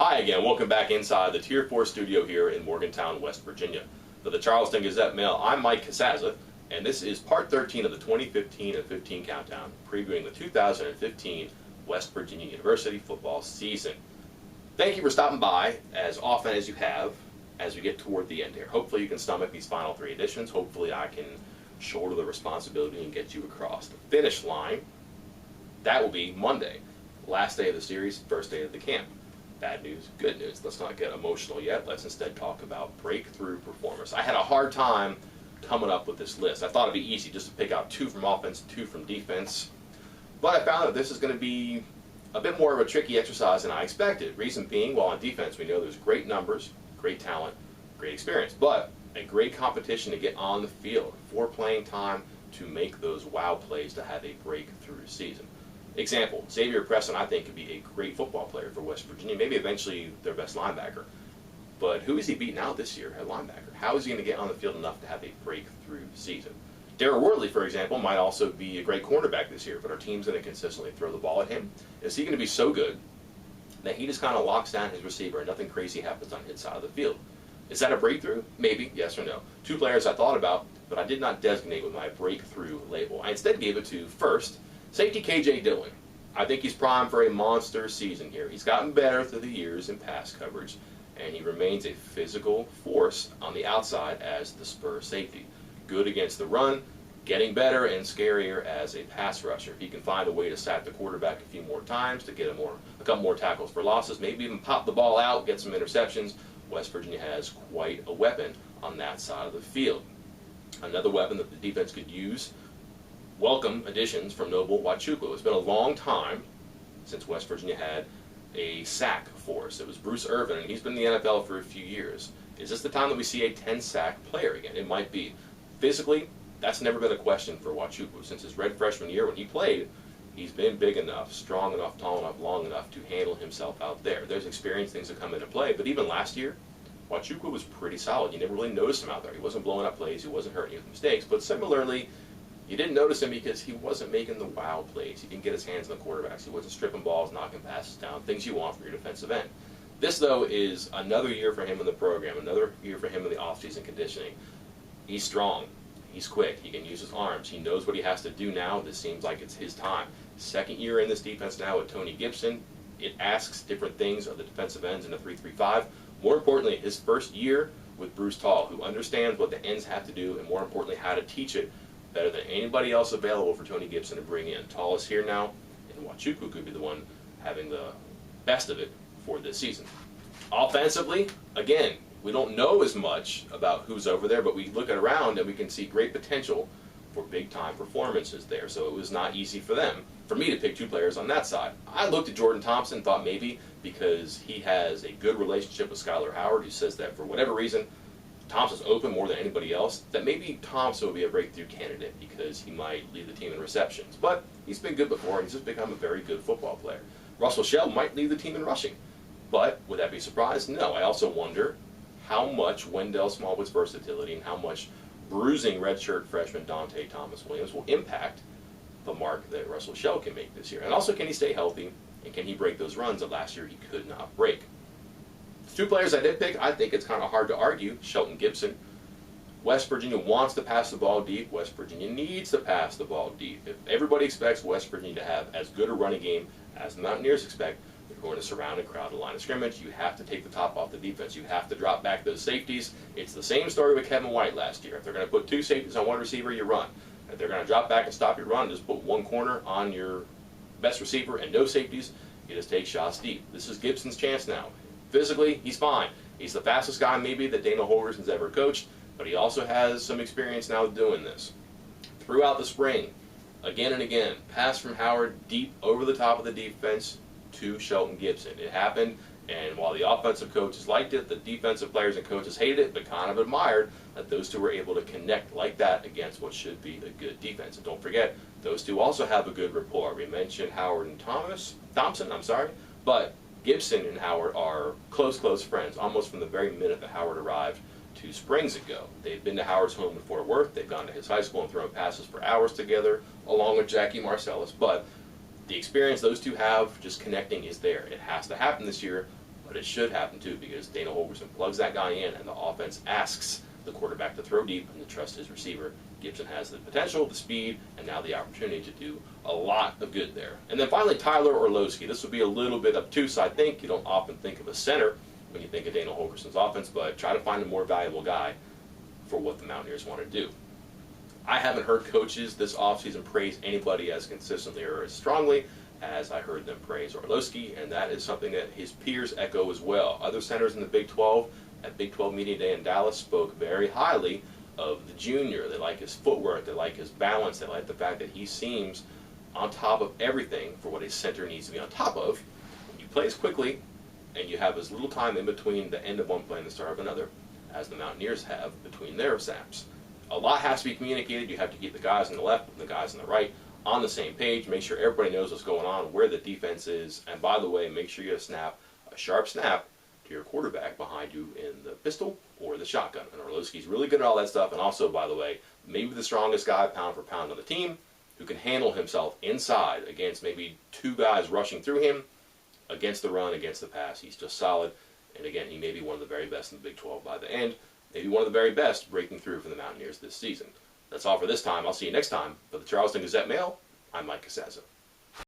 Hi again, welcome back inside the Tier 4 studio here in Morgantown, West Virginia. For the Charleston Gazette-Mail, I'm Mike Casaza, and this is part 13 of the 2015 and 15 countdown, previewing the 2015 West Virginia University football season. Thank you for stopping by as often as you have as we get toward the end here. Hopefully you can stomach these final 3 editions. Hopefully I can shoulder the responsibility and get you across the finish line. That will be Monday, last day of the series, first day of the camp. Bad news, good news. Let's not get emotional yet. Let's instead talk about breakthrough performers. I had a hard time coming up with this list. I thought it'd be easy just to pick out 2 from offense, 2 from defense. But I found that this is going to be a bit more of a tricky exercise than I expected. Reason being, while on defense we know there's great numbers, great talent, great experience, but a great competition to get on the field for playing time to make those wow plays to have a breakthrough season. Example, Xavier Preston, I think, could be a great football player for West Virginia, maybe eventually their best linebacker. But who is he beating out this year at linebacker? How is he going to get on the field enough to have a breakthrough season? Darrell Worley, for example, might also be a great cornerback this year, but our team's going to consistently throw the ball at him. Is he going to be so good that he just kind of locks down his receiver and nothing crazy happens on his side of the field? Is that a breakthrough? Maybe, yes or no. 2 players I thought about, but I did not designate with my breakthrough label. I instead gave it to, first, safety KJ Dillon. I think he's primed for a monster season here. He's gotten better through the years in pass coverage, and he remains a physical force on the outside as the spur safety. Good against the run, getting better and scarier as a pass rusher. If he can find a way to sack the quarterback a few more times to get a couple more tackles for losses, maybe even pop the ball out, get some interceptions, West Virginia has quite a weapon on that side of the field. Another weapon that the defense could use, welcome additions from Noble Nwachukwu. It's been a long time since West Virginia had a sack force. It was Bruce Irvin, and he's been in the NFL for a few years. Is this the time that we see a 10-sack player again? It might be. Physically, that's never been a question for Nwachukwu. Since his red freshman year when he played, he's been big enough, strong enough, tall enough, long enough to handle himself out there. There's experience, things that come into play, but even last year, Nwachukwu was pretty solid. You never really noticed him out there. He wasn't blowing up plays, he wasn't hurting you with mistakes, but similarly, you didn't notice him because he wasn't making the wow plays. He didn't get his hands on the quarterbacks. He wasn't stripping balls, knocking passes down, things you want from your defensive end. This, though, is another year for him in the program, another year for him in the offseason conditioning. He's strong. He's quick. He can use his arms. He knows what he has to do now. This seems like it's his time. Second year in this defense now with Tony Gibson. It asks different things of the defensive ends in a 3-3-5. More importantly, his first year with Bruce Tall, who understands what the ends have to do and, more importantly, how to teach it better than anybody else available for Tony Gibson to bring in. Tall is here now, and Nwachukwu could be the one having the best of it for this season. Offensively, again, we don't know as much about who's over there, but we look around and we can see great potential for big-time performances there. So it was not easy for me to pick 2 players on that side. I looked at Jordan Thompson, thought maybe because he has a good relationship with Skylar Howard, who says that for whatever reason, Thompson's open more than anybody else, that maybe Thompson will be a breakthrough candidate because he might lead the team in receptions. But he's been good before, and he's just become a very good football player. Russell Shell might lead the team in rushing. But would that be a surprise? No. I also wonder how much Wendell Smallwood's versatility and how much bruising redshirt freshman Dante Thomas-Williams will impact the mark that Russell Shell can make this year. And also, can he stay healthy, and can he break those runs that last year he could not break? 2 players I did pick, I think it's kind of hard to argue. Shelton Gibson. West Virginia wants to pass the ball deep. West Virginia needs to pass the ball deep. If everybody expects West Virginia to have as good a running game as the Mountaineers expect, they're going to surround and crowd the line of scrimmage. You have to take the top off the defense. You have to drop back those safeties. It's the same story with Kevin White last year. If they're going to put 2 safeties on 1 receiver, you run. If they're going to drop back and stop your run, just put 1 corner on your best receiver and no safeties, you just take shots deep. This is Gibson's chance now. Physically, he's fine. He's the fastest guy maybe that Dana Holgerson's ever coached, but he also has some experience now doing this. Throughout the spring, again and again, pass from Howard deep over the top of the defense to Shelton Gibson. It happened, and while the offensive coaches liked it, the defensive players and coaches hated it, but kind of admired that those 2 were able to connect like that against what should be a good defense. And don't forget, those 2 also have a good rapport. We mentioned Howard and Thompson, but Gibson and Howard are close friends, almost from the very minute that Howard arrived 2 springs ago. They've been to Howard's home in Fort Worth. They've gone to his high school and thrown passes for hours together, along with Jackie Marcellus. But the experience those 2 have just connecting is there. It has to happen this year. But it should happen too, because Dana Holgorsen plugs that guy in and the offense asks the quarterback to throw deep and to trust his receiver. Gibson has the potential, the speed, and now the opportunity to do a lot of good there. And then finally, Tyler Orlowski. This would be a little bit obtuse, I think. You don't often think of a center when you think of Dana Holgorsen's offense, but try to find a more valuable guy for what the Mountaineers want to do. I haven't heard coaches this offseason praise anybody as consistently or as strongly as I heard them praise Orlowski, and that is something that his peers echo as well. Other centers in the Big 12 at Big 12 Media Day in Dallas spoke very highly of the junior. They like his footwork, they like his balance, they like the fact that he seems on top of everything for what a center needs to be on top of. When you play as quickly and you have as little time in between the end of one play and the start of another as the Mountaineers have between their snaps. A lot has to be communicated. You have to keep the guys on the left and the guys on the right on the same page. Make sure everybody knows what's going on, where the defense is, and by the way, make sure you snap a sharp snap to your quarterback behind you in the pistol or the shotgun. And Orlowski's really good at all that stuff, and also, by the way, maybe the strongest guy pound for pound on the team who can handle himself inside against maybe two guys rushing through him, against the run, against the pass. He's just solid, and again, he may be one of the very best in the Big 12 by the end. Maybe one of the very best breaking through for the Mountaineers this season. That's all for this time. I'll see you next time. For the Charleston Gazette Mail, I'm Mike Casazza.